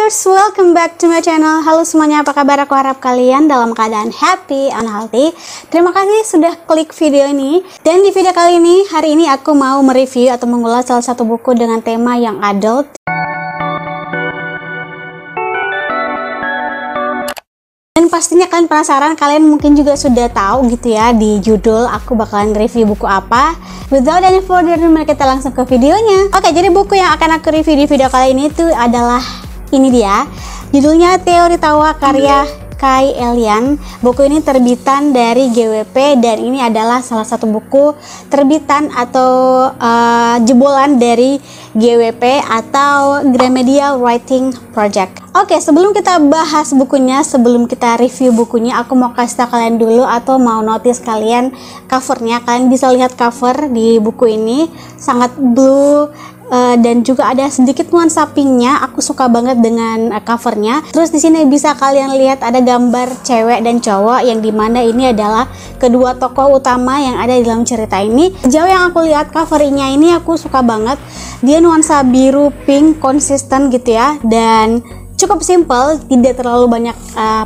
viewers, welcome back to my channel. Halo semuanya, apa kabar? Aku harap kalian dalam keadaan happy and healthy. Terima kasih sudah klik video ini. Dan di video kali ini, hari ini aku mau mereview atau mengulas salah satu buku dengan tema yang adult. Dan pastinya kalian penasaran, kalian mungkin juga sudah tahu gitu ya di judul aku bakalan review buku apa. Without any further ado, mari kita langsung ke videonya. Oke, jadi buku yang akan aku review di video kali ini tuh adalah ini dia. Judulnya Teori Tawa karya Kai Elian. Buku ini terbitan dari GWP dan ini adalah salah satu buku terbitan atau jebolan dari GWP atau Gramedia Writing Project. Oke, sebelum kita bahas bukunya, sebelum kita review bukunya, aku mau kasih tau kalian dulu atau mau notice kalian covernya. Kalian bisa lihat cover di buku ini sangat blue. Dan juga ada sedikit nuansa pinknya. Aku suka banget dengan covernya. Terus di sini bisa kalian lihat ada gambar cewek dan cowok yang dimana ini adalah kedua tokoh utama yang ada di dalam cerita ini. Sejauh yang aku lihat covernya ini aku suka banget. Dia nuansa biru pink konsisten gitu ya, dan cukup simple, tidak terlalu banyak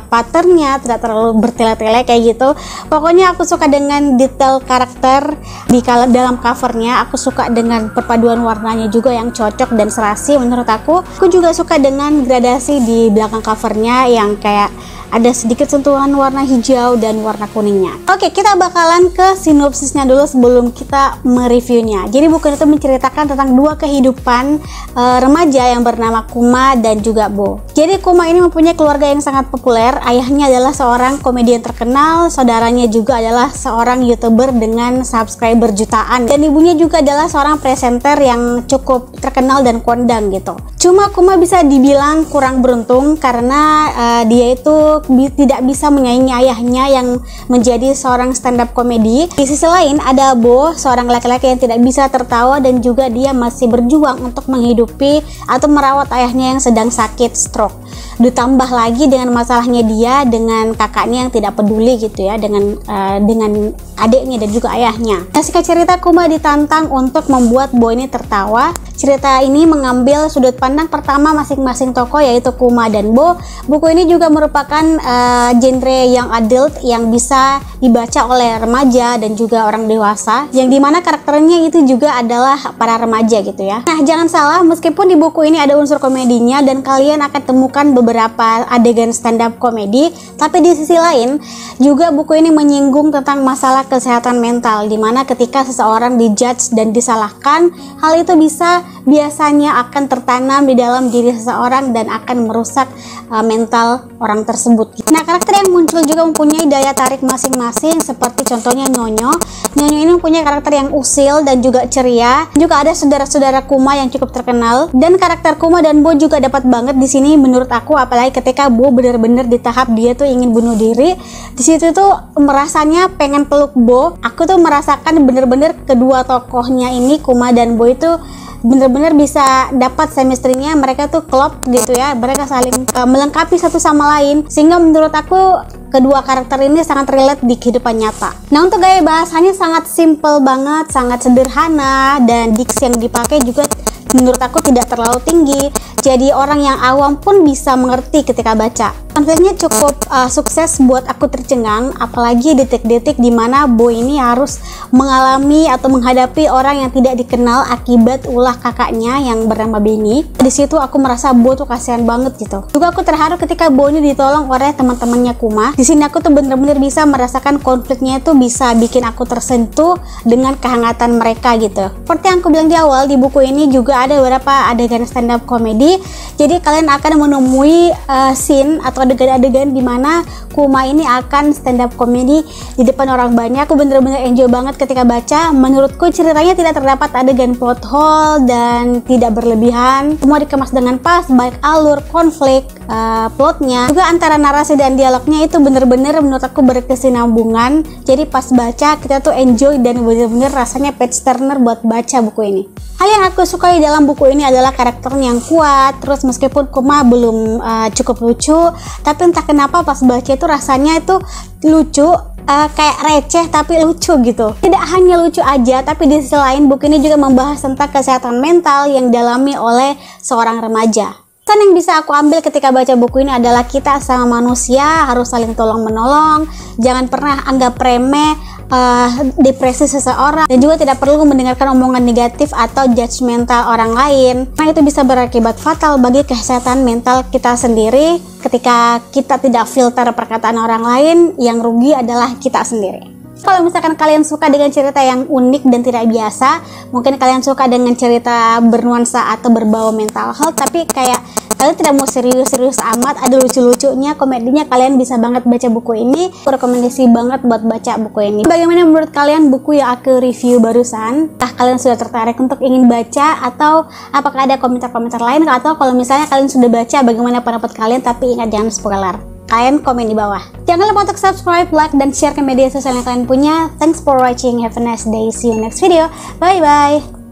patternnya, tidak terlalu bertele-tele kayak gitu. Pokoknya aku suka dengan detail karakter di dalam covernya. Aku suka dengan perpaduan warnanya juga yang cocok dan serasi menurut aku. Aku juga suka dengan gradasi di belakang covernya yang kayak ada sedikit sentuhan warna hijau dan warna kuningnya. Oke, kita bakalan ke sinopsisnya dulu sebelum kita mereviewnya. Jadi buku itu menceritakan tentang dua kehidupan remaja yang bernama Kuma dan juga Bo. Jadi Kuma ini mempunyai keluarga yang sangat populer. Ayahnya adalah seorang komedian terkenal, saudaranya juga adalah seorang YouTuber dengan subscriber jutaan, dan ibunya juga adalah seorang presenter yang cukup terkenal dan kondang gitu. Cuma Kuma bisa dibilang kurang beruntung karena dia itu tidak bisa menyaingi ayahnya yang menjadi seorang stand up komedi. Di sisi lain ada Bo, seorang laki-laki yang tidak bisa tertawa dan juga dia masih berjuang untuk menghidupi atau merawat ayahnya yang sedang sakit stroke. Ditambah lagi dengan masalahnya dia dengan kakaknya yang tidak peduli gitu ya, dengan adiknya dan juga ayahnya. Nah, singkat cerita, Kuma ditantang untuk membuat Bo ini tertawa. Cerita ini mengambil sudut pandang pertama masing-masing tokoh, yaitu Kuma dan Bo. Buku ini juga merupakan genre yang adult yang bisa dibaca oleh remaja dan juga orang dewasa, yang dimana karakternya itu juga adalah para remaja gitu ya. Nah, jangan salah, meskipun di buku ini ada unsur komedinya dan kalian akan temukan beberapa adegan stand up komedi, tapi di sisi lain juga buku ini menyinggung tentang masalah kesehatan mental, dimana ketika seseorang dijudge dan disalahkan, hal itu biasanya akan tertanam di dalam diri seseorang dan akan merusak mental orang tersebut. Nah, karakter yang muncul juga mempunyai daya tarik masing-masing, seperti contohnya Nyonyo. Nyonyo ini mempunyai karakter yang usil dan juga ceria. Juga ada saudara-saudara Kuma yang cukup terkenal, dan karakter Kuma dan Bo juga dapat banget di sini menurut aku, apalagi ketika Bo benar-benar di tahap dia tuh ingin bunuh diri. Di situ tuh merasanya pengen peluk Bo. Aku tuh merasakan bener-bener kedua tokohnya ini, Kuma dan Bo, itu bener-bener bisa dapat chemistry-nya, mereka tuh klop gitu ya, mereka saling melengkapi satu sama lain, sehingga menurut aku kedua karakter ini sangat relate di kehidupan nyata. Nah, untuk gaya bahasanya sangat simple banget, sangat sederhana, dan diksi yang dipakai juga menurut aku tidak terlalu tinggi, jadi orang yang awam pun bisa mengerti ketika baca. Kontennya cukup sukses buat aku tercengang, apalagi detik-detik dimana Bo ini harus mengalami atau menghadapi orang yang tidak dikenal akibat ulah kakaknya yang bernama Benny. Di situ aku merasa Bo tuh kasihan banget gitu. Juga aku terharu ketika Bo ini ditolong oleh teman-temannya Kuma. Di sini aku tuh bener-bener bisa merasakan konfliknya itu bisa bikin aku tersentuh dengan kehangatan mereka gitu. Seperti yang aku bilang di awal, di buku ini juga ada beberapa adegan stand up comedy. Jadi kalian akan menemui scene atau adegan-adegan dimana Kuma ini akan stand up comedy di depan orang banyak. Aku bener-bener enjoy banget ketika baca. Menurutku ceritanya tidak terdapat adegan plot hole dan tidak berlebihan. Semua dikemas dengan pas, baik alur, konflik, plotnya, juga antara narasi dan dialognya itu bener-bener menurut aku berkesinambungan. Jadi pas baca kita tuh enjoy dan bener-bener rasanya page turner buat baca buku ini. Hal yang aku sukai dalam buku ini adalah karakternya yang kuat. Terus meskipun Kuma belum cukup lucu, tapi entah kenapa pas baca itu rasanya itu lucu, kayak receh tapi lucu gitu. Tidak hanya lucu aja, tapi di sisi lain buku ini juga membahas tentang kesehatan mental yang dialami oleh seorang remaja. Pesan yang bisa aku ambil ketika baca buku ini adalah kita sama manusia harus saling tolong menolong. Jangan pernah anggap remeh depresi seseorang, dan juga tidak perlu mendengarkan omongan negatif atau judgmental orang lain, karena itu bisa berakibat fatal bagi kesehatan mental kita sendiri. Ketika kita tidak filter perkataan orang lain, yang rugi adalah kita sendiri. Kalau misalkan kalian suka dengan cerita yang unik dan tidak biasa, mungkin kalian suka dengan cerita bernuansa atau berbau mental health, tapi kayak kalian tidak mau serius-serius amat, ada lucu-lucunya, komedinya, kalian bisa banget baca buku ini. Aku rekomendasi banget buat baca buku ini. Bagaimana menurut kalian buku yang aku review barusan? Apakah kalian sudah tertarik untuk ingin baca, atau apakah ada komentar-komentar lain? Atau kalau misalnya kalian sudah baca, bagaimana pendapat kalian? Tapi ingat, jangan spoiler. Kalian komen di bawah. Jangan lupa untuk subscribe, like, dan share ke media sosial yang kalian punya. Thanks for watching. Have a nice day. See you next video. Bye bye.